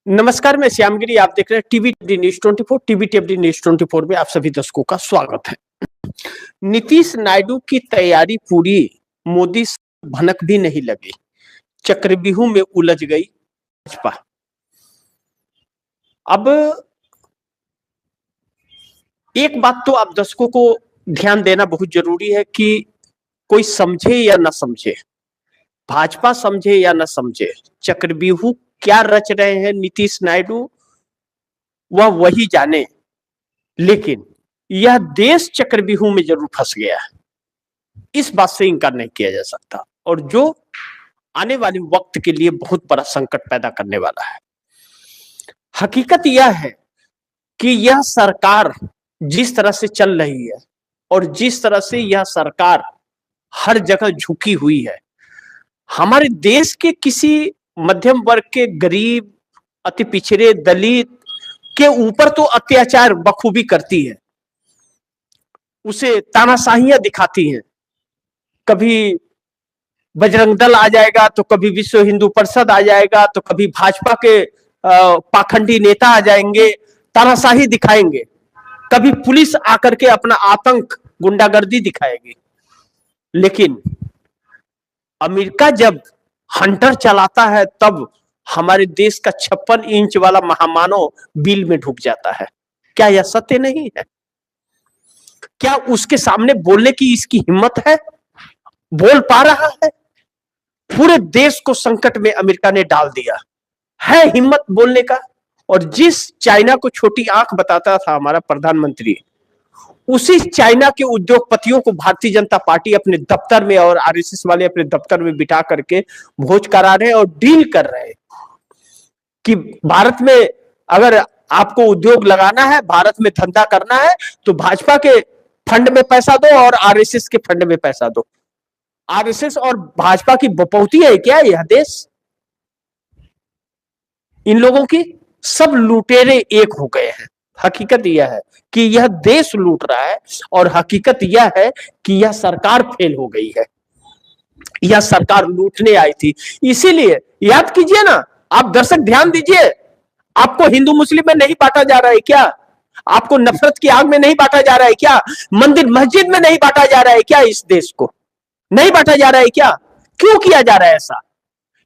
नमस्कार, मैं श्यामगिरी। आप देख रहे हैं टीवी न्यूज 24। टीवी न्यूज 24 में आप सभी दर्शकों का स्वागत है। नीतीश नायडू की तैयारी पूरी, मोदी से भनक भी नहीं लगी, चक्रव्यूह में उलझ गई भाजपा। अब एक बात तो आप दर्शकों को ध्यान देना बहुत जरूरी है कि कोई समझे या ना समझे, भाजपा समझे या ना समझे, चक्रव्यूह क्या रच रहे हैं नीतीश नायडू वह वही जाने, लेकिन यह देश चक्रव्यूह में जरूर फंस गया है, इस बात से इनकार नहीं किया जा सकता, और जो आने वाले वक्त के लिए बहुत बड़ा संकट पैदा करने वाला है। हकीकत यह है कि यह सरकार जिस तरह से चल रही है और जिस तरह से यह सरकार हर जगह झुकी हुई है, हमारे देश के किसी मध्यम वर्ग के, गरीब, अति पिछड़े, दलित के ऊपर तो अत्याचार बखूबी करती है, उसे तानाशाहियां दिखाती हैं। कभी बजरंग दल आ जाएगा, तो कभी विश्व हिंदू परिषद आ जाएगा, तो कभी भाजपा के पाखंडी नेता आ जाएंगे, तानाशाही दिखाएंगे। कभी पुलिस आकर के अपना आतंक, गुंडागर्दी दिखाएगी। लेकिन अमेरिका जब हंटर चलाता है, तब हमारे देश का 56 इंच वाला महामानव बिल में ढुक जाता है। क्या यह सत्य नहीं है? क्या उसके सामने बोलने की इसकी हिम्मत है? बोल पा रहा है? पूरे देश को संकट में अमेरिका ने डाल दिया है हिम्मत बोलने का। और जिस चाइना को छोटी आंख बताता था हमारा प्रधानमंत्री, उसी चाइना के उद्योगपतियों को भारतीय जनता पार्टी अपने दफ्तर में और आरएसएस वाले अपने दफ्तर में बिठा करके भोज करा रहे हैं और डील कर रहे हैं कि भारत में अगर आपको उद्योग लगाना है, भारत में धंधा करना है, तो भाजपा के फंड में पैसा दो और आरएसएस के फंड में पैसा दो। आरएसएस और भाजपा की बपौती है क्या यह देश? इन लोगों की सब लुटेरे एक हो गए हैं। हकीकत यह है कि यह देश लूट रहा है, और हकीकत यह है कि यह सरकार फेल हो गई है। यह सरकार लूटने आई थी। इसीलिए याद कीजिए ना, आप दर्शक ध्यान दीजिए, आपको हिंदू मुस्लिम में नहीं बांटा जा रहा है क्या? आपको नफरत की आग में नहीं बांटा जा रहा है क्या? मंदिर मस्जिद में नहीं बांटा जा रहा है क्या? इस देश को नहीं बांटा जा रहा है क्या? क्यों किया जा रहा है ऐसा?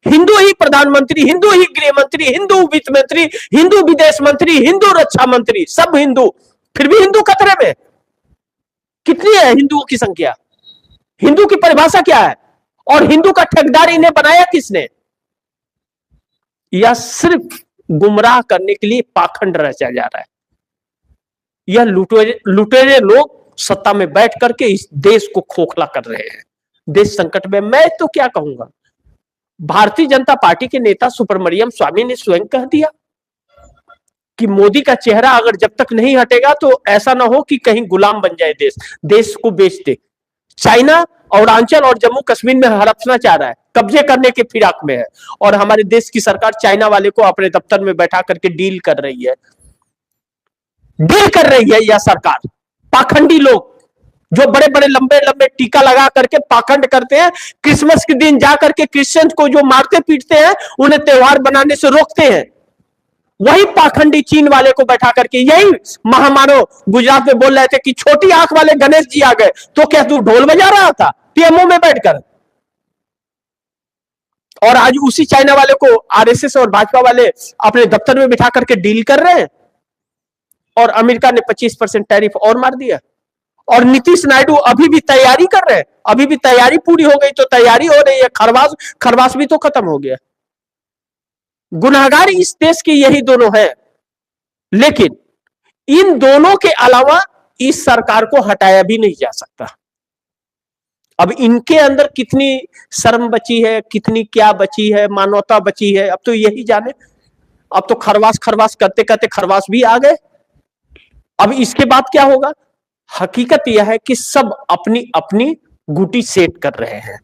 हिंदू ही प्रधानमंत्री, हिंदू ही गृह मंत्री, हिंदू वित्त मंत्री, हिंदू विदेश मंत्री, हिंदू रक्षा मंत्री, सब हिंदू, फिर भी हिंदू खतरे में। कितनी है हिंदुओं की संख्या? हिंदू की परिभाषा क्या है? और हिंदू का ठेकेदार इन्हें बनाया किसने? यह सिर्फ गुमराह करने के लिए पाखंड रचा जा रहा है। यह लुटेरे लोग सत्ता में बैठ करके इस देश को खोखला कर रहे हैं। देश संकट में। मैं तो क्या कहूंगा, भारतीय जनता पार्टी के नेता सुब्रमण्यम स्वामी ने स्वयं कह दिया कि मोदी का चेहरा अगर जब तक नहीं हटेगा तो ऐसा ना हो कि कहीं गुलाम बन जाए देश, देश को बेच दे। चाइना अरुणाचल और जम्मू कश्मीर में हड़पना चाह रहा है, कब्जे करने के फिराक में है, और हमारे देश की सरकार चाइना वाले को अपने दफ्तर में बैठा करके डील कर रही है। डील कर रही है यह सरकार। पाखंडी लोग जो बड़े बड़े लंबे लंबे टीका लगा करके पाखंड करते हैं, क्रिसमस के दिन जाकर के क्रिश्चियन को जो मारते पीटते हैं, उन्हें त्योहार बनाने से रोकते हैं, वही पाखंडी चीन वाले को बैठा करके, यही महामानव गुजरात में बोल रहे थे कि छोटी आंख वाले गणेश जी आ गए, तो क्या तू ढोल बजा रहा था पीएमओ में बैठकर? और आज उसी चाइना वाले को आरएसएस और भाजपा वाले अपने दफ्तर में बिठा करके डील कर रहे हैं, और अमेरिका ने 25% टैरिफ और मार दिया। और नीतीश नायडू अभी भी तैयारी कर रहे हैं। अभी भी तैयारी पूरी हो गई तो तैयारी हो रही है, खरवास भी तो खत्म हो गया। गुनाहगार इस देश के यही दोनों हैं, लेकिन इन दोनों के अलावा इस सरकार को हटाया भी नहीं जा सकता। अब इनके अंदर कितनी शर्म बची है, कितनी क्या बची है, मानवता बची है, अब तो यही जाने। अब तो खरवास खरवास करते करते खरवास भी आ गए। अब इसके बाद क्या होगा? हकीकत यह है कि सब अपनी अपनी गुटी सेट कर रहे हैं,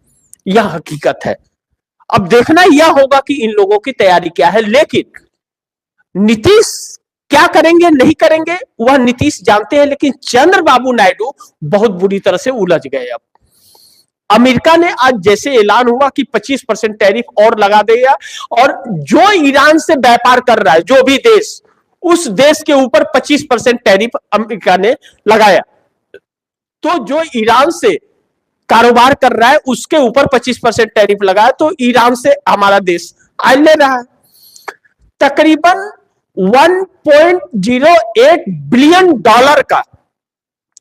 यह हकीकत है। अब देखना यह होगा कि इन लोगों की तैयारी क्या है, लेकिन नीतीश क्या करेंगे नहीं करेंगे वह नीतीश जानते हैं, लेकिन चंद्रबाबू नायडू बहुत बुरी तरह से उलझ गए। अब अमेरिका ने आज जैसे ऐलान हुआ कि 25% टैरिफ और लगा देगा, और जो ईरान से व्यापार कर रहा है जो भी देश, उस देश के ऊपर 25% टैरिफ अमेरिका ने लगाया। तो जो ईरान से कारोबार कर रहा है उसके ऊपर 25% टैरिफ लगाया, तो ईरान से हमारा देश आज ले रहा है। तकरीबन 1.08 बिलियन डॉलर का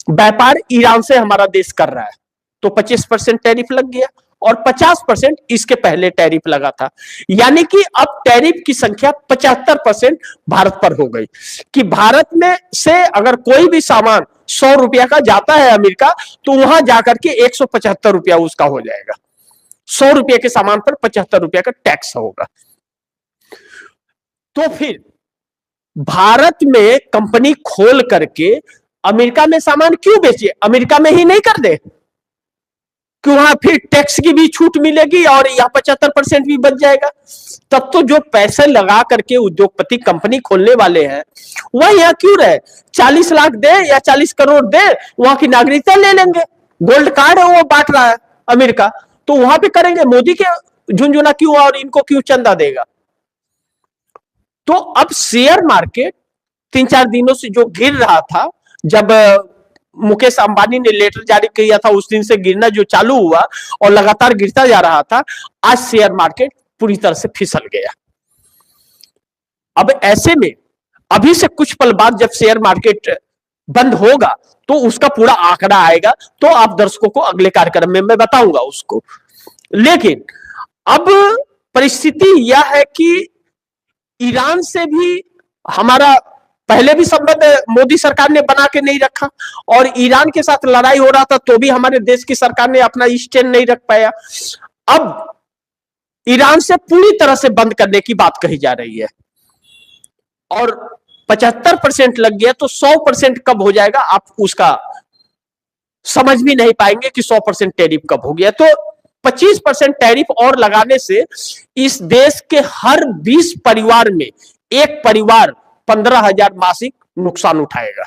व्यापार ईरान से हमारा देश कर रहा है, तो 25% टैरिफ लग गया, और 50% इसके पहले टैरिफ लगा था। यानी कि अब टैरिफ की संख्या 75% भारत पर हो गई, कि भारत में से अगर कोई भी सामान 100 रुपया का जाता है अमेरिका, तो वहां जाकर के 175 रुपया उसका हो जाएगा। 100 रुपये के सामान पर 75 रुपया का टैक्स होगा। तो फिर भारत में कंपनी खोल करके अमेरिका में सामान क्यों बेचे? अमेरिका में ही नहीं कर दे कि वहां फिर टैक्स की भी छूट मिलेगी और यहां 75% भी बच जाएगा। तब तो जो पैसे लगा करके उद्योगपति कंपनी खोलने वाले हैं वह यहां क्यों रहे? 40 लाख दे या 40 करोड़ दे, वहां की नागरिकता ले लेंगे। गोल्ड कार्ड है वो बांट रहा है अमेरिका, तो वहां पे करेंगे। मोदी के झुंझुना क्यों और इनको क्यों चंदा देगा? तो अब शेयर मार्केट 3-4 दिनों से जो गिर रहा था, जब मुकेश अंबानी ने लेटर जारी किया था उस दिन से गिरना जो चालू हुआ और लगातार गिरता जा रहा था, आज शेयर मार्केट पूरी तरह से फिसल गया। अब ऐसे में अभी से कुछ पल बाद जब शेयर मार्केट बंद होगा तो उसका पूरा आंकड़ा आएगा, तो आप दर्शकों को अगले कार्यक्रम में मैं बताऊंगा उसको। लेकिन अब परिस्थिति यह है कि ईरान से भी हमारा पहले भी संबंध मोदी सरकार ने बना के नहीं रखा, और ईरान के साथ लड़ाई हो रहा था तो भी हमारे देश की सरकार ने अपना स्टैंड नहीं रख पाया। अब ईरान से पूरी तरह से बंद करने की बात कही जा रही है, और 75% लग गया तो 100% कब हो जाएगा आप उसका समझ भी नहीं पाएंगे कि 100% टैरिफ कब हो गया। तो 25% टैरिफ और लगाने से इस देश के हर 20 परिवार में एक परिवार 15,000 मासिक नुकसान उठाएगा।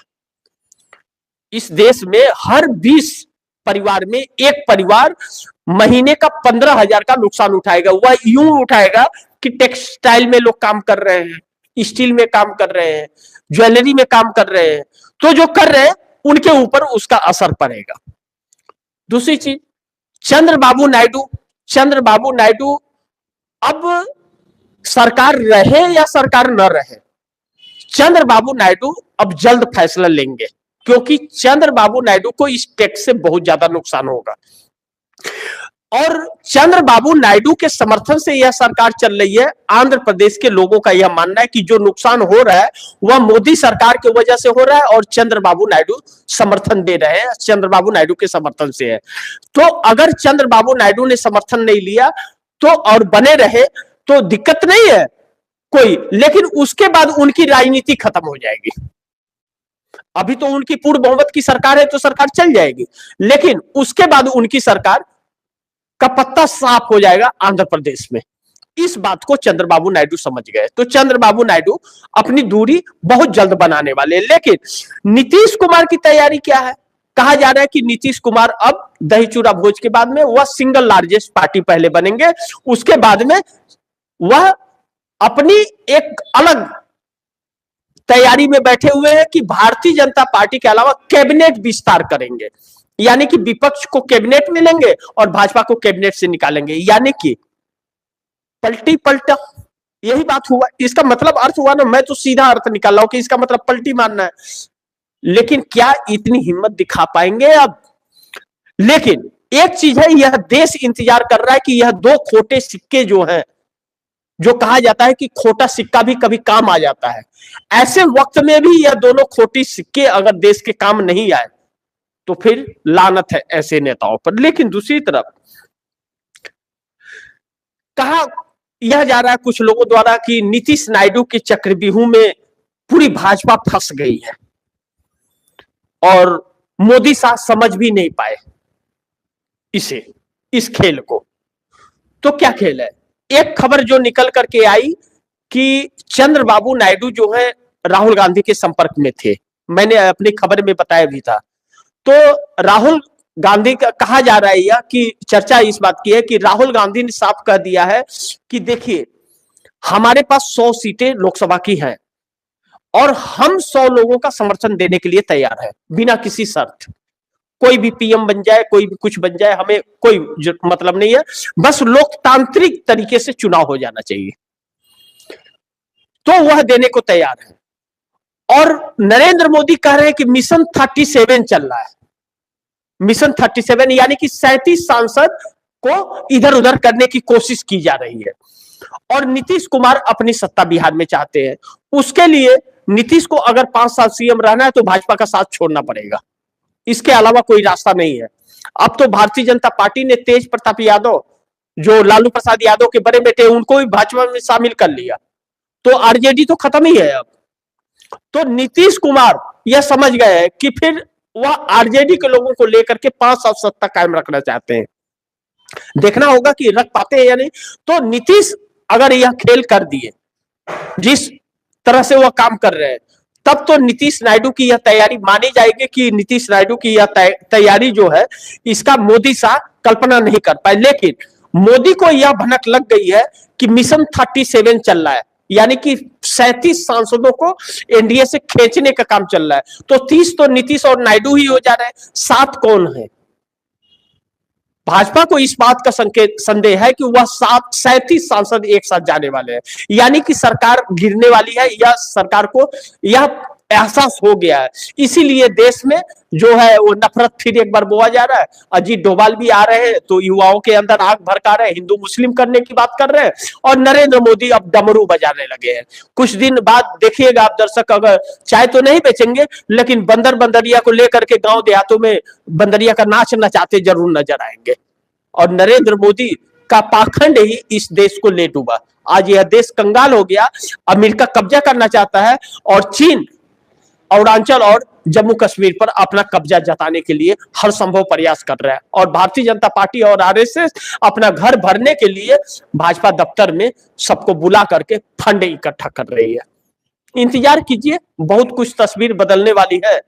इस देश में हर 20 परिवार में एक परिवार महीने का 15,000 का नुकसान उठाएगा। वह यूं उठाएगा कि टेक्सटाइल में लोग काम कर रहे हैं, स्टील में काम कर रहे हैं, ज्वेलरी में काम कर रहे हैं, तो जो कर रहे हैं उनके ऊपर उसका असर पड़ेगा। दूसरी चीज, चंद्रबाबू नायडू अब सरकार रहे या सरकार न रहे, चंद्रबाबू नायडू अब जल्द फैसला लेंगे, क्योंकि चंद्रबाबू नायडू को इस टैक्स से बहुत ज्यादा नुकसान होगा। और चंद्रबाबू नायडू के समर्थन से यह सरकार चल रही है। आंध्र प्रदेश के लोगों का यह मानना है कि जो नुकसान हो रहा है वह मोदी सरकार की वजह से हो रहा है और चंद्रबाबू नायडू समर्थन दे रहे हैं, चंद्रबाबू नायडू के समर्थन से है। तो अगर चंद्रबाबू नायडू ने समर्थन नहीं लिया तो और बने रहे तो दिक्कत नहीं है कोई, लेकिन उसके बाद उनकी राजनीति खत्म हो जाएगी। अभी तो उनकी पूर्ण बहुमत की सरकार है तो सरकार चल जाएगी, लेकिन उसके बाद उनकी सरकार का पत्ता साफ हो जाएगा आंध्र प्रदेश में। इस बात को चंद्रबाबू नायडू समझ गए, तो चंद्रबाबू नायडू अपनी दूरी बहुत जल्द बनाने वाले। लेकिन नीतीश कुमार की तैयारी क्या है? कहा जा रहा है कि नीतीश कुमार अब दही चूड़ा भोज के बाद में वह सिंगल लार्जेस्ट पार्टी पहले बनेंगे, उसके बाद में वह अपनी एक अलग तैयारी में बैठे हुए हैं कि भारतीय जनता पार्टी के अलावा कैबिनेट विस्तार करेंगे, यानी कि विपक्ष को कैबिनेट में लेंगे और भाजपा को कैबिनेट से निकालेंगे, यानी कि पलटी पलटा। यही बात हुआ, इसका मतलब अर्थ हुआ ना, मैं तो सीधा अर्थ निकाल रहा हूं कि इसका मतलब पलटी मारना है। लेकिन क्या इतनी हिम्मत दिखा पाएंगे अब? लेकिन एक चीज है, यह देश इंतजार कर रहा है कि यह दो खोटे सिक्के जो हैं, जो कहा जाता है कि खोटा सिक्का भी कभी काम आ जाता है, ऐसे वक्त में भी यह दोनों खोटी सिक्के अगर देश के काम नहीं आए तो फिर लानत है ऐसे नेताओं पर। लेकिन दूसरी तरफ कहा यह जा रहा है कुछ लोगों द्वारा कि नीतीश नायडू के चक्रव्यूह में पूरी भाजपा फंस गई है और मोदी साहब समझ भी नहीं पाए इस खेल को। तो क्या खेल है? एक खबर जो निकल करके आई कि चंद्रबाबू नायडू जो है राहुल गांधी के संपर्क में थे, मैंने अपनी खबर में बताया भी था। तो राहुल गांधी का कहा जा रहा है यह कि चर्चा इस बात की है कि राहुल गांधी ने साफ कह दिया है कि देखिए हमारे पास 100 सीटें लोकसभा की हैं और हम 100 लोगों का समर्थन देने के लिए तैयार है बिना किसी शर्त। कोई भी पीएम बन जाए, कोई भी कुछ बन जाए, हमें कोई मतलब नहीं है, बस लोकतांत्रिक तरीके से चुनाव हो जाना चाहिए, तो वह देने को तैयार है। और नरेंद्र मोदी कह रहे हैं कि मिशन 37 चल रहा है, मिशन 37 यानी कि 37 सांसद को इधर उधर करने की कोशिश की जा रही है। और नीतीश कुमार अपनी सत्ता बिहार में चाहते हैं, उसके लिए नीतीश को अगर 5 साल सीएम रहना है तो भाजपा का साथ छोड़ना पड़ेगा, इसके अलावा कोई रास्ता नहीं है। अब तो भारतीय जनता पार्टी ने तेज प्रताप यादव, जो लालू प्रसाद यादव के बड़े बेटे, उनको भी भाजपा में शामिल कर लिया, तो आरजेडी तो खत्म ही है अब। तो नीतीश कुमार यह समझ गए हैं कि फिर वह आरजेडी के लोगों को लेकर के 5 साल सत्ता कायम रखना चाहते हैं। देखना होगा कि रख पाते हैं या नहीं। तो नीतीश अगर यह खेल कर दिए जिस तरह से वह काम कर रहे हैं, तब तो नीतीश नायडू की यह तैयारी मानी जाएगी कि नीतीश नायडू की यह तैयारी जो है, इसका मोदी शाह कल्पना नहीं कर पाए। लेकिन मोदी को यह भनक लग गई है कि मिशन 37 चल रहा है, यानी कि 37 सांसदों को एनडीए से खींचने का काम चल रहा है। तो 30 तो नीतीश और नायडू ही हो जा रहे हैं, 7 कौन है? भाजपा को इस बात का संदेह है कि वह 37 सांसद एक साथ जाने वाले हैं, यानी कि सरकार गिरने वाली है, या सरकार को यह एहसास हो गया है। इसीलिए देश में जो है वो नफरत फिर एक बार बोआ जा रहा है। अजीत डोभाल भी आ रहे हैं तो युवाओं के अंदर आग भड़का रहे हैं, हिंदू मुस्लिम करने की बात कर रहे हैं, और नरेंद्र मोदी अब डमरू बजाने लगे हैं। कुछ दिन बाद देखिएगा आप दर्शक, अगर चाय तो नहीं बेचेंगे लेकिन बंदर बंदरिया को लेकर के गांव देहातों में बंदरिया का नाच नचाते जरूर नजर आएंगे। और नरेंद्र मोदी का पाखंड ही इस देश को ले डूबा। आज यह देश कंगाल हो गया, अमेरिका कब्जा करना चाहता है और चीन अरुणाचल और जम्मू कश्मीर पर अपना कब्जा जताने के लिए हर संभव प्रयास कर रहा है। और भारतीय जनता पार्टी और आरएसएस अपना घर भरने के लिए भाजपा दफ्तर में सबको बुला करके फंड इकट्ठा कर रही है। इंतजार कीजिए, बहुत कुछ तस्वीर बदलने वाली है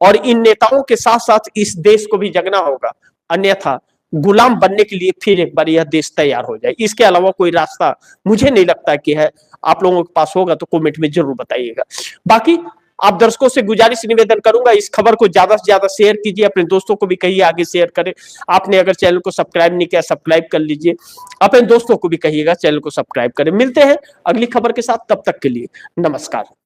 और इन नेताओं के साथ साथ इस देश को भी जगना होगा, अन्यथा गुलाम बनने के लिए फिर एक बार यह देश तैयार हो जाए। इसके अलावा कोई रास्ता मुझे नहीं लगता कि है। आप लोगों के पास होगा तो कमेंट में जरूर बताइएगा। बाकी आप दर्शकों से गुजारिश निवेदन करूंगा, इस खबर को ज्यादा से ज्यादा शेयर कीजिए, अपने दोस्तों को भी कहिए आगे शेयर करें। आपने अगर चैनल को सब्सक्राइब नहीं किया, सब्सक्राइब कर लीजिए, अपने दोस्तों को भी कहिएगा चैनल को सब्सक्राइब करें। मिलते हैं अगली खबर के साथ, तब तक के लिए नमस्कार।